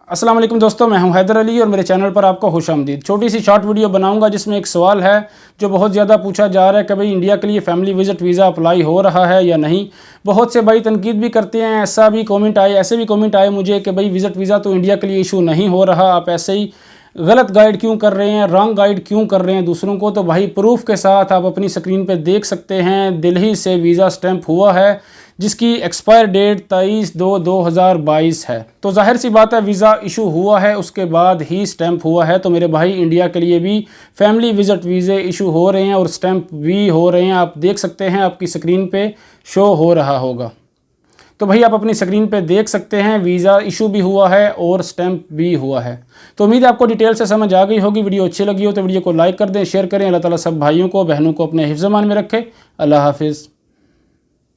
अस्सलाम वालेकुम दोस्तों, मैं हूं हैदर अली और मेरे चैनल पर आपका खुशामदीद। छोटी सी शॉर्ट वीडियो बनाऊंगा जिसमें एक सवाल है जो बहुत ज़्यादा पूछा जा रहा है कि भाई इंडिया के लिए फैमिली विज़िट वीज़ा अप्लाई हो रहा है या नहीं। बहुत से भाई तनकीद भी करते हैं, ऐसे भी कमेंट आए मुझे कि भाई विज़िट वीज़ा तो इंडिया के लिए इशू नहीं हो रहा, आप ऐसे ही गलत गाइड क्यों कर रहे हैं, रॉन्ग गाइड क्यों कर रहे हैं दूसरों को। तो भाई प्रूफ के साथ आप अपनी स्क्रीन पे देख सकते हैं, दिल्ली से वीज़ा स्टैंप हुआ है जिसकी एक्सपायर डेट 23/2/2022 है। तो जाहिर सी बात है वीज़ा इशू हुआ है उसके बाद ही स्टैंप हुआ है। तो मेरे भाई इंडिया के लिए भी फैमिली विज़िट वीज़े इशू हो रहे हैं और स्टैंप भी हो रहे हैं। आप देख सकते हैं, आपकी स्क्रीन पे शो हो रहा होगा। तो भाई आप अपनी स्क्रीन पे देख सकते हैं वीज़ा इशू भी हुआ है और स्टैंप भी हुआ है। तो उम्मीद है आपको डिटेल से समझ आ गई होगी। वीडियो अच्छी लगी हो तो वीडियो को लाइक कर दें, शेयर करें। अल्लाह ताला सब भाइयों को बहनों को अपने हिफ्ज़-ए-मान में रखे। अल्लाह हाफिज़।